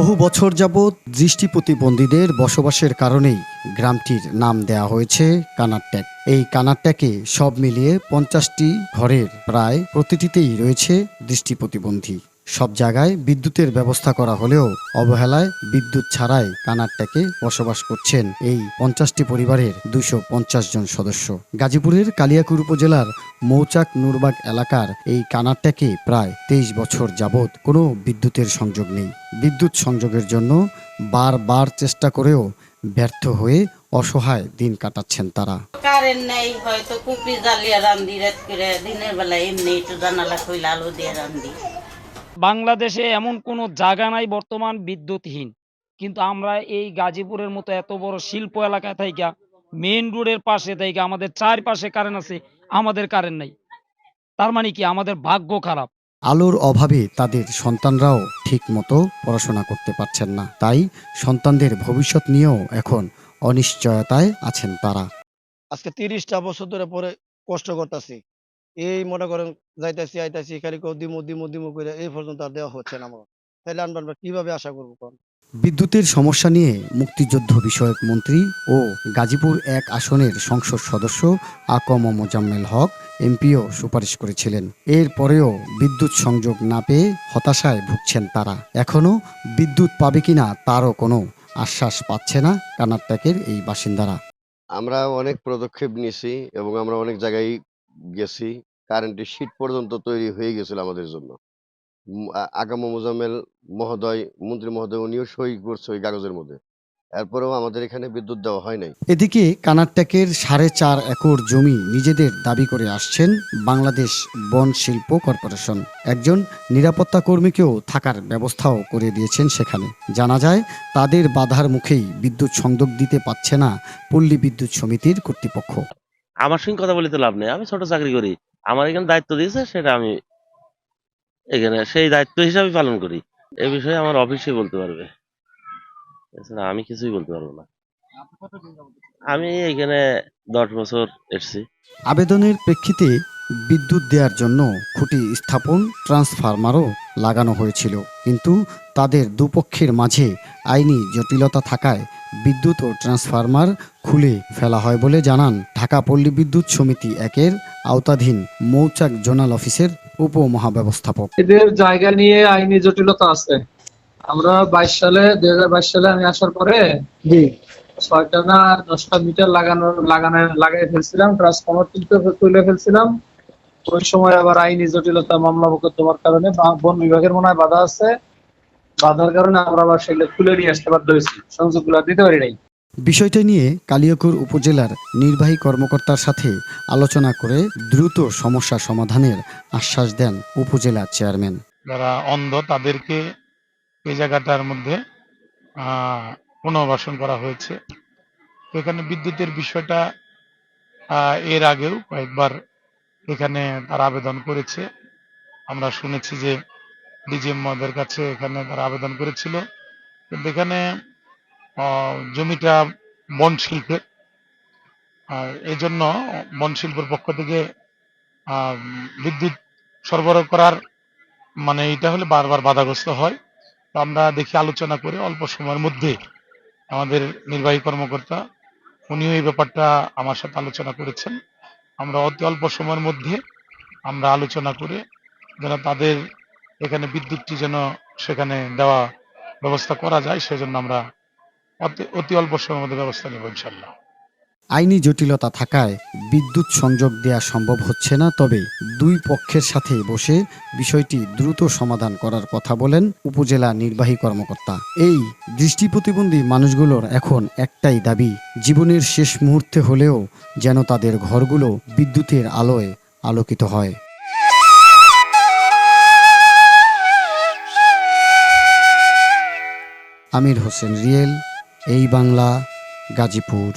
বহু বছর যাবৎ দৃষ্টি প্রতিবন্ধীদের বসবাসের কারণেই গ্রামটির নাম দেয়া হয়েছে কানারট্যাক। এই কানারট্যাকে সব মিলিয়ে 50টি ঘরের প্রায় প্রতিটিতেই রয়েছে দৃষ্টি প্রতিবন্ধী। সব জায়গায় বিদ্যুতের ব্যবস্থা করা হলেও অবহেলায় বিদ্যুৎ ছাড়াই কানারট্যাকে বসবাস করছেন এই 50টি পরিবারের 250 জন সদস্য। গাজীপুরের কালিয়াকৈর উপজেলার মৌচাক নুরবাগ এলাকার এই কানারট্যাকে প্রায় 23 বছর যাবৎ কোনো বিদ্যুতের সংযোগ নেই। বিদ্যুৎ সংযোগের জন্য বারবার চেষ্টা করেও ব্যর্থ হয়ে অসহায় দিন কাটাচ্ছেন তারা। কারেন্ট নেই, হয়তো কুপি জ্বালিয়ে রান্ধি, রাত করে দিনের বেলা এমনি একটু জানালা খুলে আলো দিয়ে রান্ধি। বাংলাদেশে এমন কোনো জায়গা নাই বর্তমান বিদ্যুৎহীন, কিন্তু আমরা এই গাজীপুরের মতো এত বড় শিল্প এলাকায় থাইকা মেইন রোডের পাশে থাইকা আমাদের চারপাশে কারেন্ট আছে, আমাদের কারেন্ট নাই। তার মানে কি আমাদের ভাগ্য খারাপ। আলোর অভাবে তাদের সন্তানরাও ঠিক মতো পড়াশোনা করতে পারছেন না, তাই সন্তানদের ভবিষ্যৎ নিয়েও এখন অনিশ্চয়তায় আছেন তারা। আজকে 30টা বছর ধরে পরে কষ্ট করতেছি। এই মনে করেন যাইতাছি আইতাছি খালি দিমু করে এই পর্যন্ত আর দেওয়া হচ্ছে না আমার। তাইলে আমরা কিভাবে আশা করবো কোন? বিদ্যুতের সমস্যা নিয়ে মুক্তিযুদ্ধ বিষয়ক মন্ত্রী ও গাজীপুর 1 আসনের সংসদ সদস্য আকম মোজাম্মেল হক এমপিও সুপারিশ করেছিলেন। এরপরেও বিদ্যুৎ সংযোগ না পেয়ে হতাশায় ভুগছেন তারা। এখনও বিদ্যুৎ পাবে কিনা তারও কোনো আশ্বাস পাচ্ছে না কানারট্যাকের এই বাসিন্দারা। আমরা অনেক পদক্ষেপ নিয়েছি এবং আমরা অনেক জায়গায় গেছি। কারেন্টের শীট পর্যন্ত তৈরি হয়ে গেছিল আমাদের জন্য। আগাম মোজাম্মেল মহোদয়, মন্ত্রী মহোদয় উনিও সই করছে ওই কাগজের মধ্যে। এরপরেও আমাদের এখানে বিদ্যুৎ দেওয়া হয় নাই। এদিকে কানারট্যাকের 4.5 একর জমি নিজেদের দাবি করে আসছেন বাংলাদেশ বন শিল্প কর্পোরেশন। একজন নিরাপত্তা কর্মীকেও থাকার ব্যবস্থাও করে দিয়েছেন সেখানে। জানা যায় তাদের বাধার মুখেই বিদ্যুৎ সংযোগ দিতে পারছে না পল্লী বিদ্যুৎ সমিতির কর্তৃপক্ষ। আমার সঙ্গে কথা বলে তো লাভ নেই, আমি ছোট চাকরি করি, আমার এখানে দায়িত্ব দিয়েছে সেটা আমি এখানে সেই দায়িত্ব হিসাবে পালন করি। এ বিষয়ে আমার অফিসে বলতে পারবে, এছাড়া আমি কিছুই বলতে পারবো না। আমি এখানে 10 বছর এসেছি। আবেদনের প্রেক্ষিতে বিদ্যুৎ দেওয়ার জন্য খুঁটি স্থাপন, ট্রান্সফরমারও লাগানো হয়েছিল, কিন্তু তাদের দুপক্ষের মাঝে আইনি জটিলতা থাকায় বিদ্যুৎ ও ট্রান্সফরমার খুলে ফেলা হয় বলে জানান ঢাকা পল্লী বিদ্যুৎ সমিতি 1-এর আওতাধীন মৌচাক জোনাল অফিসের উপমহাব্যবস্থাপক। এদের জায়গা নিয়ে আইনি জটিলতা আছে। আমরা 2022 সালে আমি আসার পরে 6টা না 10টা মিটার লাগাই ফেলছিলাম, ট্রান্সফরমার তুলে ফেলছিলাম। ওই সময় আবার আইনি জটিলতা, মামলা মোকদ্দমার কারণে বন বিভাগের মনে হয় বাধা আছে, বাধার কারণে আমরা আবার সেগুলো খুলে নিয়ে আসতে বাধ্য হয়েছি, সংযোগগুলো দিতে পারি নাই। বিষয়টা নিয়ে কালিয়াকৈর উপজেলার নির্বাহী কর্মকর্তার সাথে আলোচনা করে দ্রুত সমস্যা সমাধানের আশ্বাস দেন উপজেলা চেয়ারম্যান। যারা অন্ধ তাদেরকে এই জায়গাটার মধ্যে পুনর্বাসন করা হয়েছে। তো এখানে বিদ্যুতের বিষয়টা এর আগেও কয়েকবার এখানে তারা আবেদন করেছে। আমরা শুনেছি যে ডিজিএম মহোদয়ের কাছে এখানে তারা আবেদন করেছিল, কিন্তু এখানে জমিটা বন শিল্পের, এই জন্য বন শিল্পের পক্ষ থেকে বিদ্যুৎ সরবরাহ করার মানে এটা হলে বারবার বাধাগ্রস্ত হয়। তো আমরা দেখি আলোচনা করে অল্প সময়ের মধ্যে আমাদের নির্বাহী কর্মকর্তা উনিও এই ব্যাপারটা আমার সাথে আলোচনা করেছেন। আমরা অতি অল্প সময়ের মধ্যে আমরা আলোচনা করে যেন তাদের এখানে বিদ্যুৎটি যেন সেখানে দেওয়া ব্যবস্থা করা যায়, সেজন্য আমরা অতি অল্প সময়ের মধ্যে ব্যবস্থা নেব ইনশাল্লাহ। আইনি জটিলতা থাকায় বিদ্যুৎ সংযোগ দেওয়া সম্ভব হচ্ছে না, তবে দুই পক্ষের সাথে বসে বিষয়টি দ্রুত সমাধান করার কথা বলেন উপজেলা নির্বাহী কর্মকর্তা। এই দৃষ্টি প্রতিবন্ধী মানুষগুলোর এখন একটাই দাবি, জীবনের শেষ মুহূর্তে হলেও যেন তাদের ঘরগুলো বিদ্যুতের আলোয় আলোকিত হয়। আমির হোসেন রিয়েল, এই বাংলা, গাজীপুর।